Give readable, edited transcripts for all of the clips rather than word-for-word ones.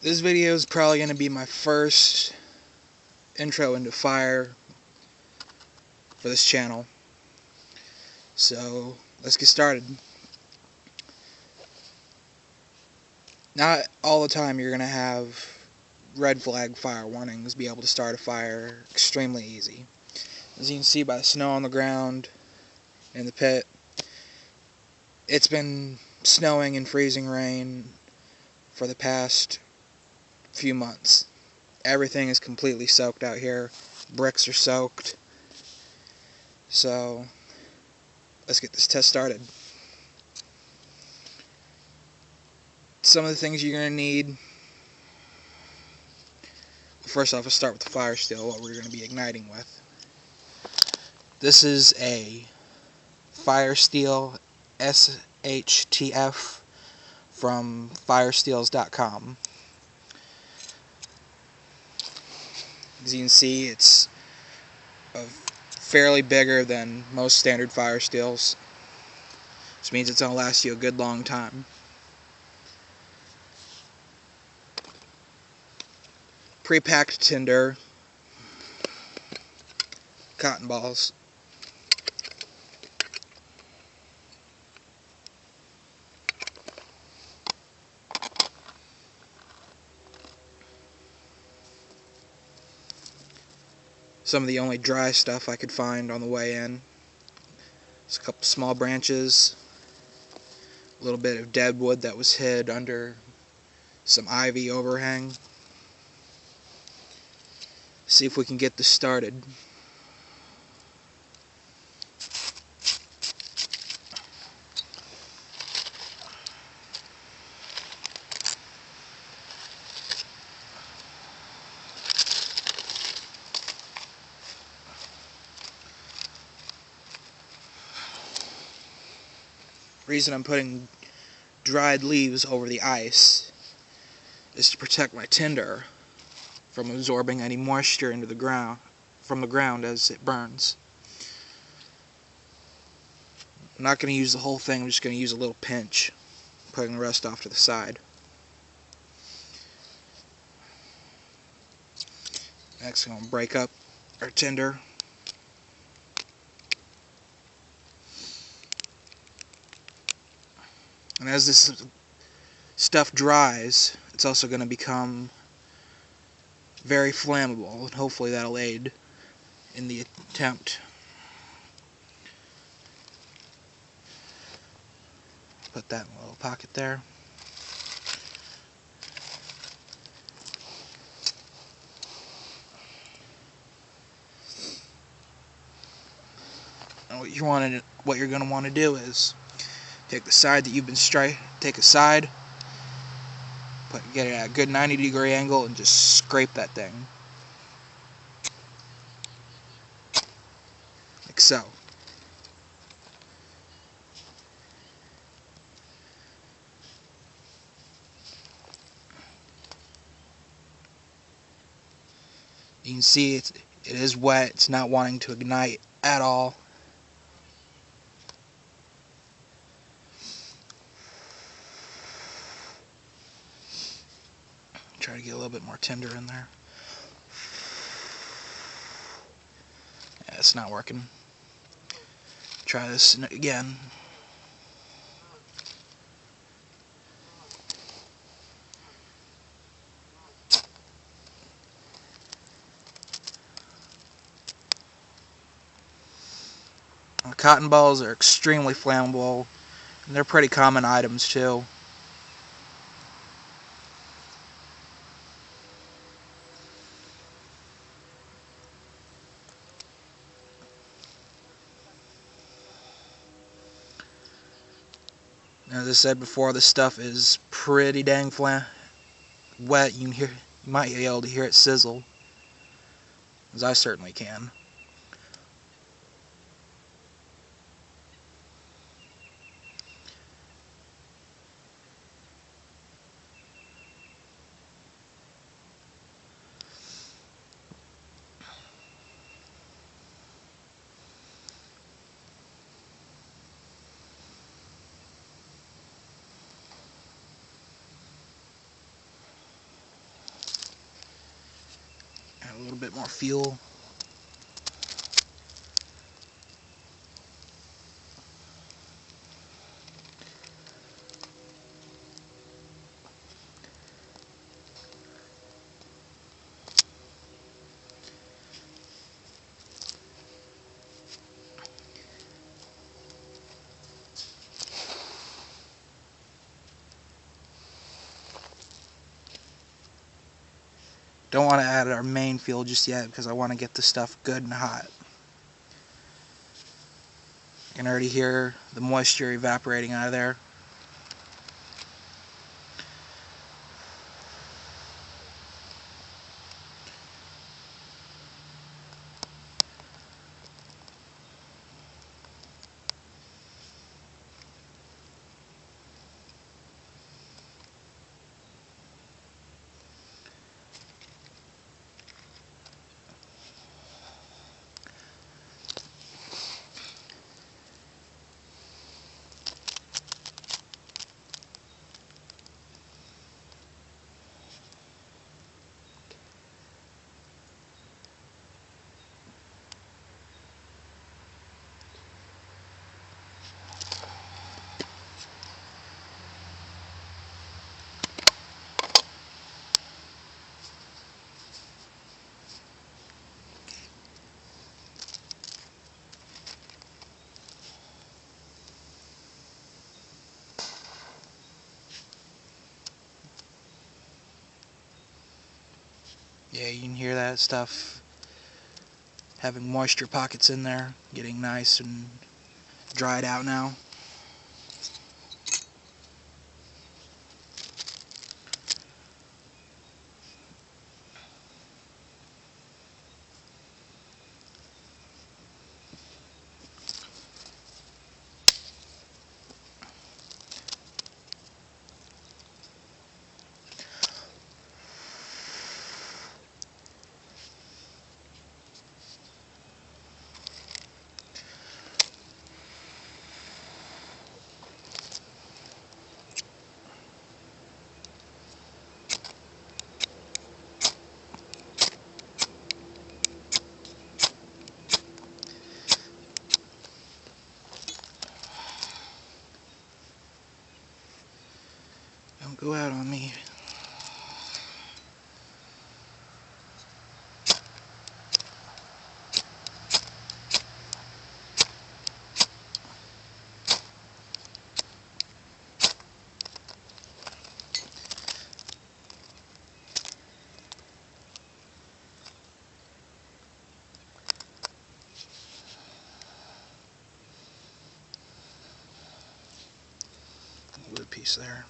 This video is probably going to be my first intro into fire for this channel. So, let's get started. Not all the time you're going to have red flag fire warnings be able to start a fire extremely easy. As you can see by the snow on the ground in the pit, it's been snowing and freezing rain for the past few months. Everything is completely soaked out here. Bricks are soaked. So, let's get this test started. Some of the things you're going to need. First off, let's start with the fire steel, what we're going to be igniting with. This is a fire steel SHTF from firesteels.com. As you can see, it's fairly bigger than most standard fire steels, which means it's going to last you a good long time. Pre-packed tinder, cotton balls, some of the only dry stuff I could find on the way in. There's a couple small branches, a little bit of dead wood that was hid under some ivy overhang. See if we can get this started. Reason I'm putting dried leaves over the ice is to protect my tinder from absorbing any moisture into the ground from the ground as it burns. I'm not going to use the whole thing, I'm just going to use a little pinch, putting the rest off to the side. Next, I'm going to break up our tinder. And as this stuff dries, it's also going to become very flammable, and hopefully that'll aid in the attempt. Put that in a little pocket there. And what you're going to want to do is take the side that you've been take a side, get it at a good 90-degree angle, and just scrape that thing. Like so. You can see it is wet, it's not wanting to ignite at all. Try to get a little bit more tinder in there. Yeah, it's not working. Try this again. Cotton balls are extremely flammable, and they're pretty common items too. As I said before, this stuff is pretty dang wet. You might be able to hear it sizzle, as I certainly can. A little bit more fuel. Don't want to add our main fuel just yet because I want to get the stuff good and hot. You can already hear the moisture evaporating out of there. Yeah, you can hear that stuff having moisture pockets in there, getting nice and dried out now. Don't go out on me. Wood piece there.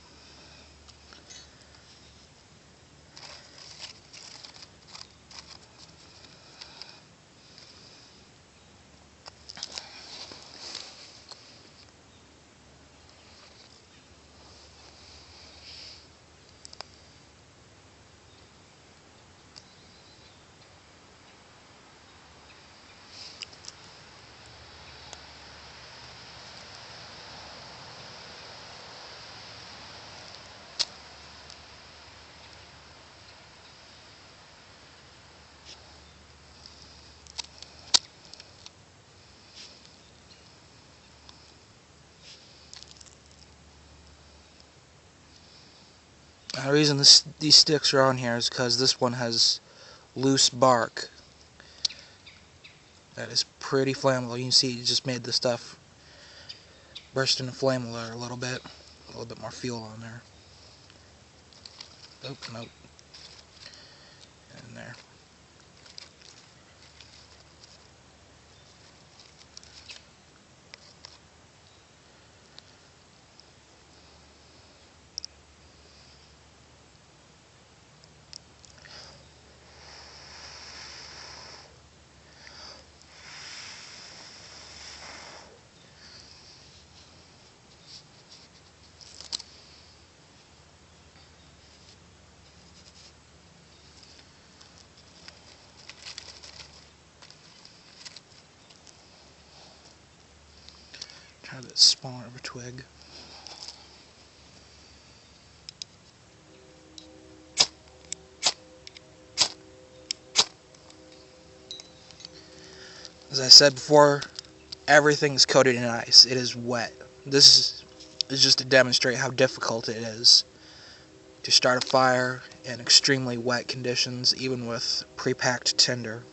The reason these sticks are on here is because this one has loose bark that is pretty flammable. You can see it just made the stuff burst into flame a little bit more fuel on there. Nope. And there. Try the smaller of a twig. As I said before, everything's coated in ice. It is wet. This is just to demonstrate how difficult it is to start a fire in extremely wet conditions, even with pre-packed tinder.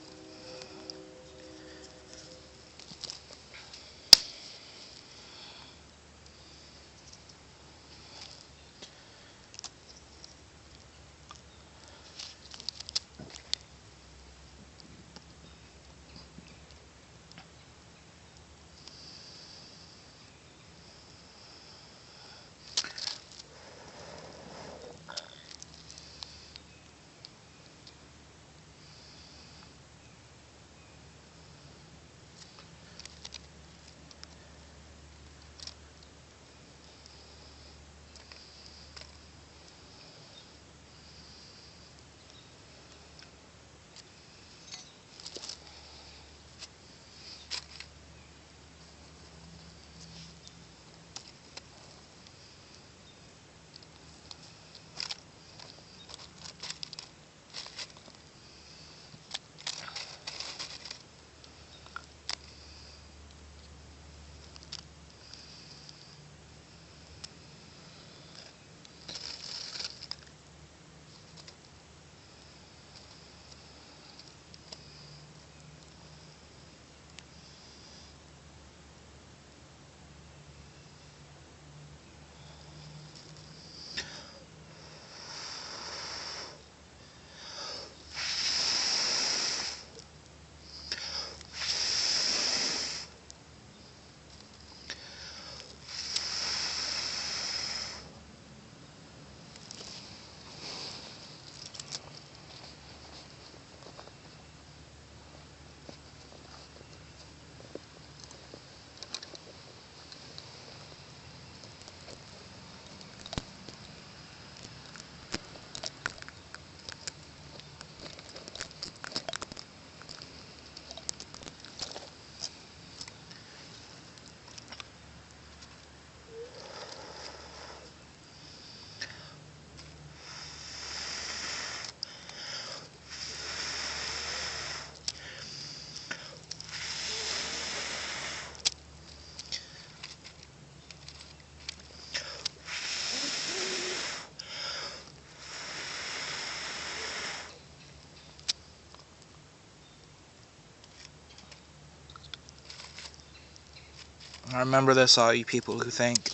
I remember this, all you people who think,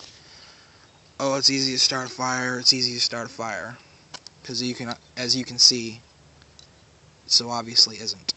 oh, it's easy to start a fire, it's easy to start a fire. Because as you can see, it so obviously isn't.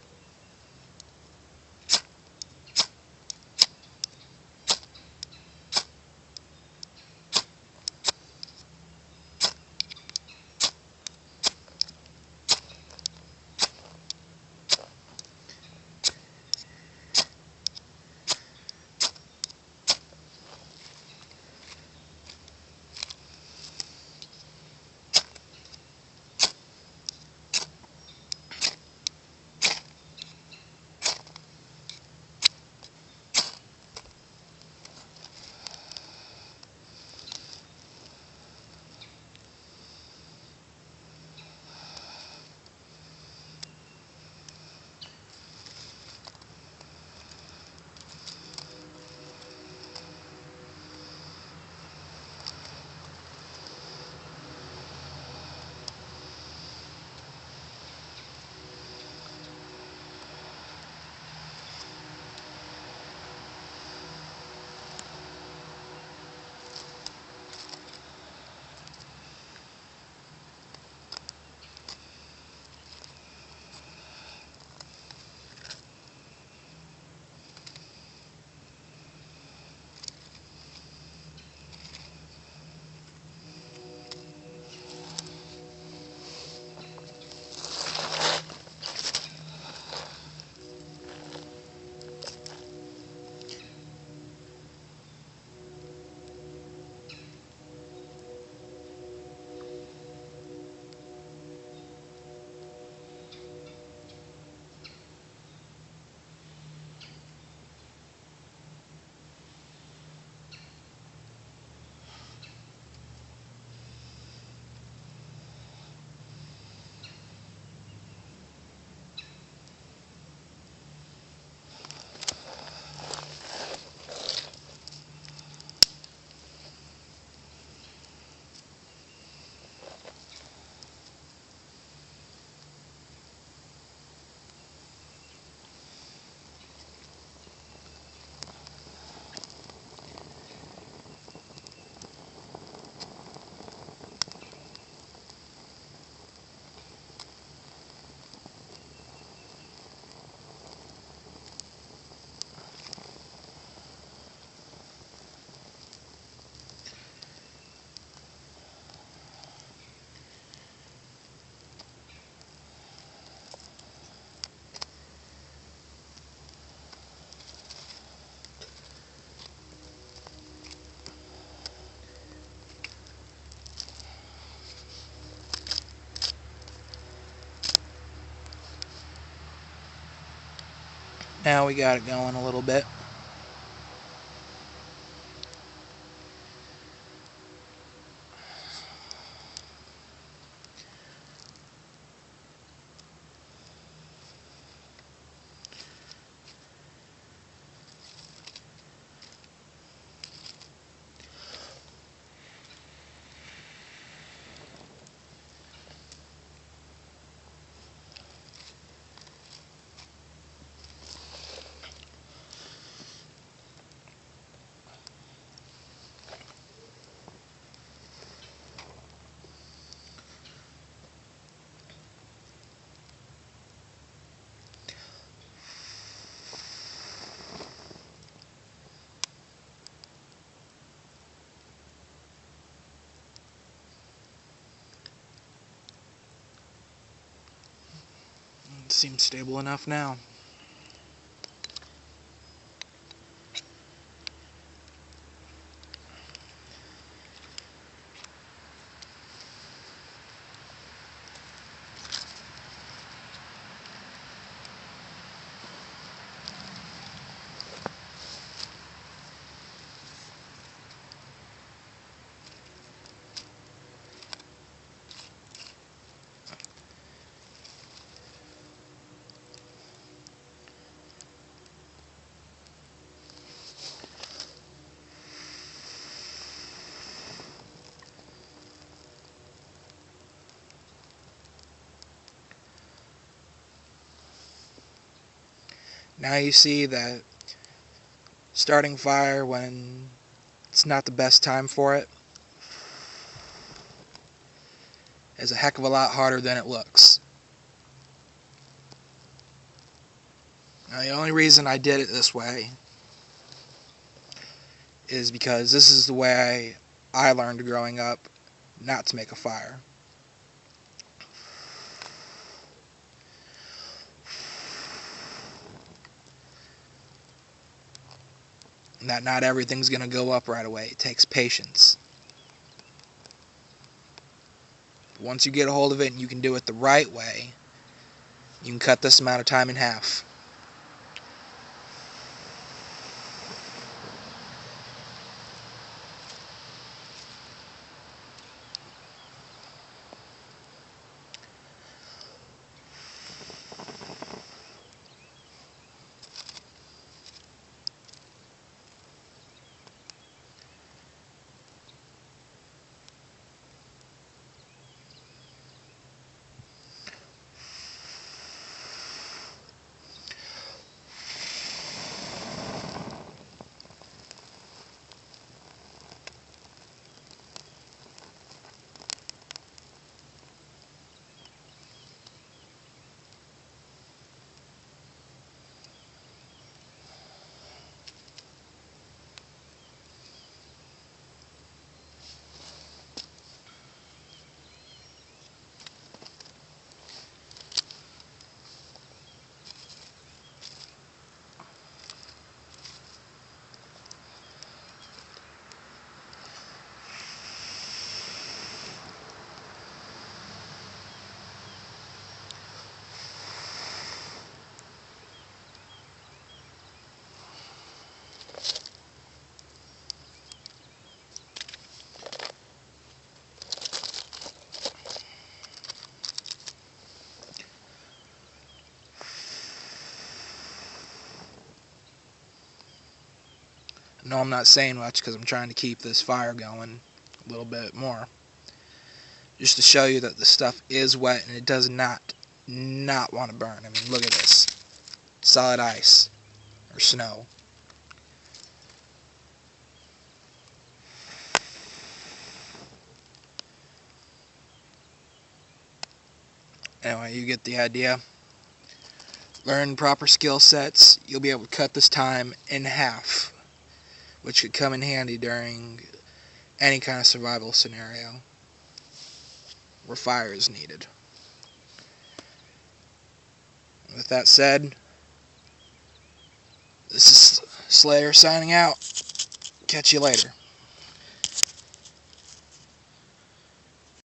Now we got it going a little bit. It seems stable enough now. Now you see that starting fire when it's not the best time for it is a heck of a lot harder than it looks. Now the only reason I did it this way is because this is the way I learned growing up not to make a fire. And that not everything's going to go up right away. It takes patience. Once you get a hold of it and you can do it the right way, you can cut this amount of time in half. No, I'm not saying much because I'm trying to keep this fire going a little bit more. Just to show you that the stuff is wet and it does not want to burn. I mean, look at this. Solid ice or snow. Anyway, you get the idea. Learn proper skill sets. You'll be able to cut this time in half, which could come in handy during any kind of survival scenario where fire is needed. With that said, this is Slayer signing out. Catch you later.